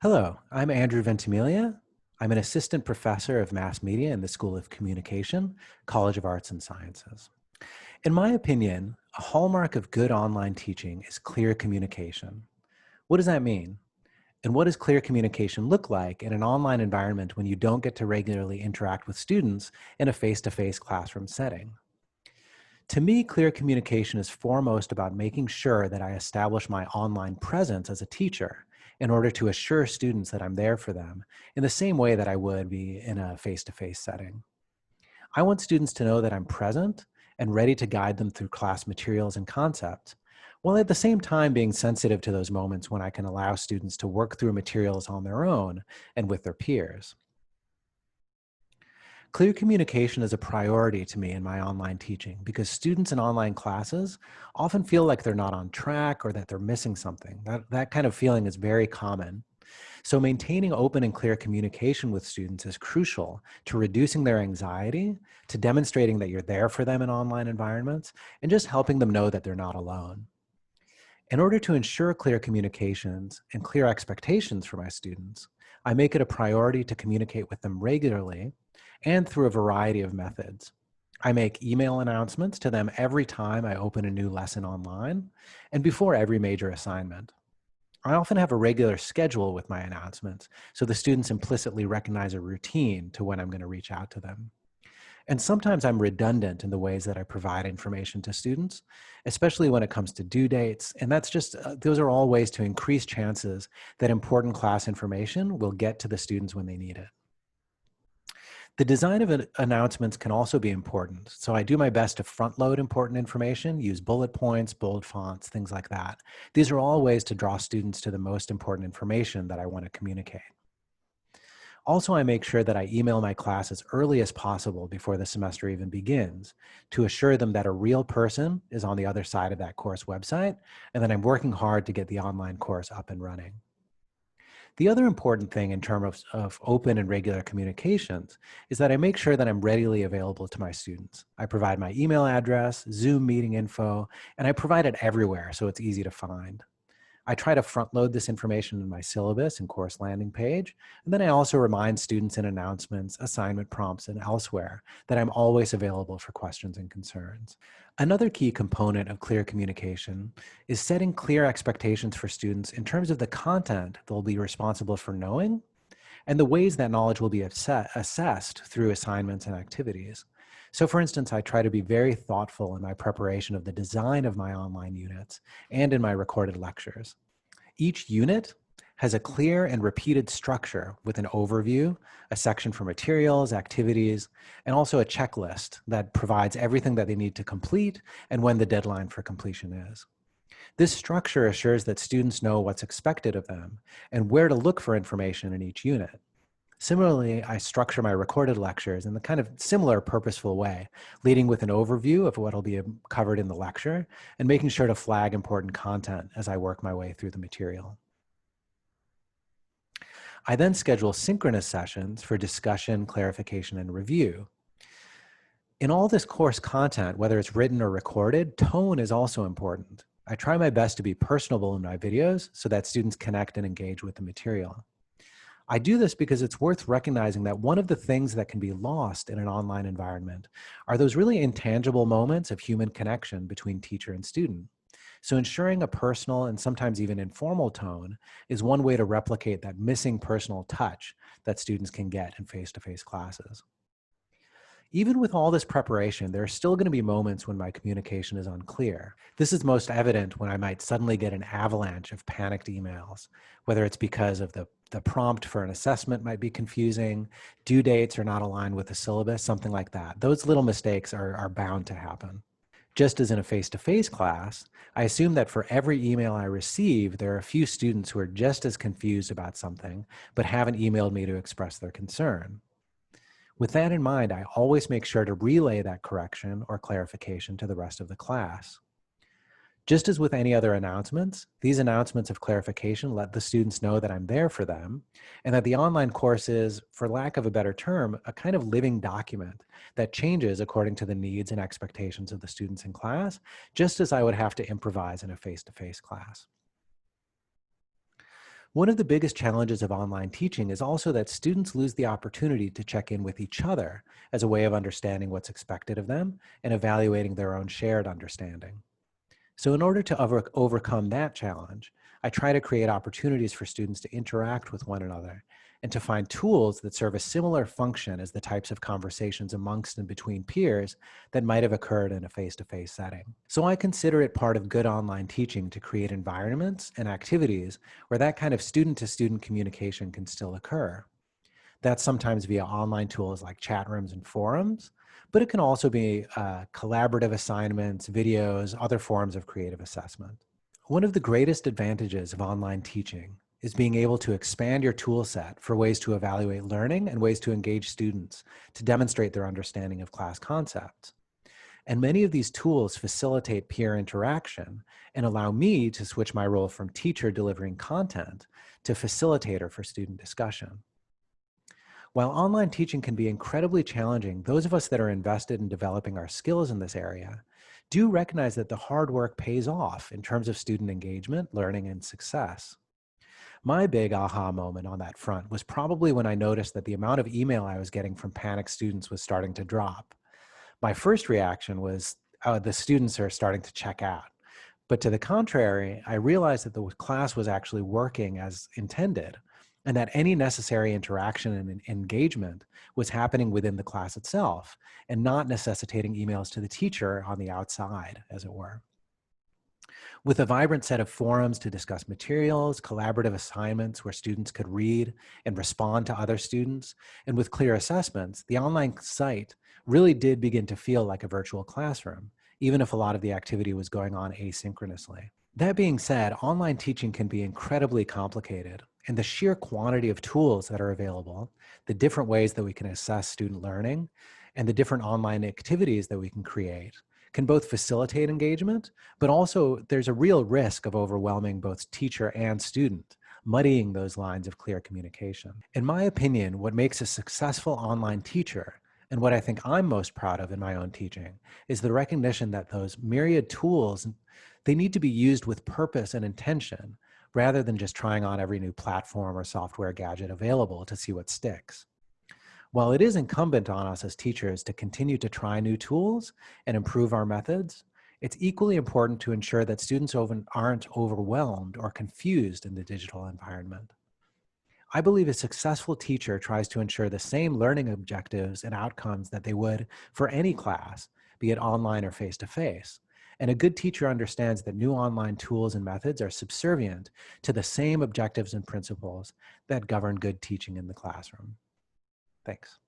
Hello, I'm Andrew Ventimiglia. I'm an assistant professor of mass media in the School of Communication, College of Arts and Sciences. In my opinion, a hallmark of good online teaching is clear communication. What does that mean? And what does clear communication look like in an online environment when you don't get to regularly interact with students in a face-to-face classroom setting? To me, clear communication is foremost about making sure that I establish my online presence as a teacher in order to assure students that I'm there for them in the same way that I would be in a face-to-face setting. I want students to know that I'm present and ready to guide them through class materials and concepts, while at the same time being sensitive to those moments when I can allow students to work through materials on their own and with their peers. Clear communication is a priority to me in my online teaching because students in online classes often feel like they're not on track or that they're missing something. That kind of feeling is very common. So maintaining open and clear communication with students is crucial to reducing their anxiety, to demonstrating that you're there for them in online environments, and just helping them know that they're not alone. In order to ensure clear communications and clear expectations for my students, I make it a priority to communicate with them regularly and through a variety of methods. I make email announcements to them every time I open a new lesson online and before every major assignment. I often have a regular schedule with my announcements, so the students implicitly recognize a routine to when I'm going to reach out to them. And sometimes I'm redundant in the ways that I provide information to students, especially when it comes to due dates. And that's just, those are all ways to increase chances that important class information will get to the students when they need it. The design of announcements can also be important. So I do my best to front load important information, use bullet points, bold fonts, things like that. These are all ways to draw students to the most important information that I want to communicate. Also, I make sure that I email my class as early as possible before the semester even begins to assure them that a real person is on the other side of that course website and that I'm working hard to get the online course up and running. The other important thing in terms of open and regular communications is that I make sure that I'm readily available to my students. I provide my email address, Zoom meeting info, and I provide it everywhere so it's easy to find. I try to front load this information in my syllabus and course landing page, and then I also remind students in announcements, assignment prompts, and elsewhere that I'm always available for questions and concerns. Another key component of clear communication is setting clear expectations for students in terms of the content they'll be responsible for knowing and the ways that knowledge will be assessed through assignments and activities. So for instance, I try to be very thoughtful in my preparation of the design of my online units and in my recorded lectures. Each unit has a clear and repeated structure with an overview, a section for materials, activities, and also a checklist that provides everything that they need to complete and when the deadline for completion is. This structure assures that students know what's expected of them and where to look for information in each unit. Similarly, I structure my recorded lectures in the kind of similar purposeful way, leading with an overview of what will be covered in the lecture and making sure to flag important content as I work my way through the material. I then schedule synchronous sessions for discussion, clarification, and review. In all this course content, whether it's written or recorded, tone is also important. I try my best to be personable in my videos so that students connect and engage with the material. I do this because it's worth recognizing that one of the things that can be lost in an online environment are those really intangible moments of human connection between teacher and student. So ensuring a personal and sometimes even informal tone is one way to replicate that missing personal touch that students can get in face-to-face classes. Even with all this preparation, there are still going to be moments when my communication is unclear. This is most evident when I might suddenly get an avalanche of panicked emails, whether it's because of the prompt for an assessment might be confusing, due dates are not aligned with the syllabus, something like that. Those little mistakes are bound to happen. Just as in a face-to-face class, I assume that for every email I receive, there are a few students who are just as confused about something, but haven't emailed me to express their concern. With that in mind, I always make sure to relay that correction or clarification to the rest of the class. Just as with any other announcements, these announcements of clarification let the students know that I'm there for them and that the online course is, for lack of a better term, a kind of living document that changes according to the needs and expectations of the students in class, just as I would have to improvise in a face-to-face class. One of the biggest challenges of online teaching is also that students lose the opportunity to check in with each other as a way of understanding what's expected of them and evaluating their own shared understanding. So, in order to overcome that challenge, I try to create opportunities for students to interact with one another and to find tools that serve a similar function as the types of conversations amongst and between peers that might have occurred in a face to face setting. So, I consider it part of good online teaching to create environments and activities where that kind of student to student communication can still occur. That's sometimes via online tools like chat rooms and forums, but it can also be collaborative assignments, videos, other forms of creative assessment. One of the greatest advantages of online teaching is being able to expand your tool set for ways to evaluate learning and ways to engage students to demonstrate their understanding of class concepts. And many of these tools facilitate peer interaction and allow me to switch my role from teacher delivering content to facilitator for student discussion. While online teaching can be incredibly challenging, those of us that are invested in developing our skills in this area do recognize that the hard work pays off in terms of student engagement, learning, and success. My big aha moment on that front was probably when I noticed that the amount of email I was getting from panicked students was starting to drop. My first reaction was, oh, the students are starting to check out. But to the contrary, I realized that the class was actually working as intended and that any necessary interaction and engagement was happening within the class itself and not necessitating emails to the teacher on the outside, as it were. With a vibrant set of forums to discuss materials, collaborative assignments where students could read and respond to other students, and with clear assessments, the online site really did begin to feel like a virtual classroom, even if a lot of the activity was going on asynchronously. That being said, online teaching can be incredibly complicated, and the sheer quantity of tools that are available, the different ways that we can assess student learning, and the different online activities that we can create can both facilitate engagement, but also there's a real risk of overwhelming both teacher and student, muddying those lines of clear communication. In my opinion, what makes a successful online teacher and what I think I'm most proud of in my own teaching is the recognition that those myriad tools, they need to be used with purpose and intention rather than just trying on every new platform or software gadget available to see what sticks. While it is incumbent on us as teachers to continue to try new tools and improve our methods, it's equally important to ensure that students aren't overwhelmed or confused in the digital environment. I believe a successful teacher tries to ensure the same learning objectives and outcomes that they would for any class, be it online or face-to-face. And a good teacher understands that new online tools and methods are subservient to the same objectives and principles that govern good teaching in the classroom. Thanks.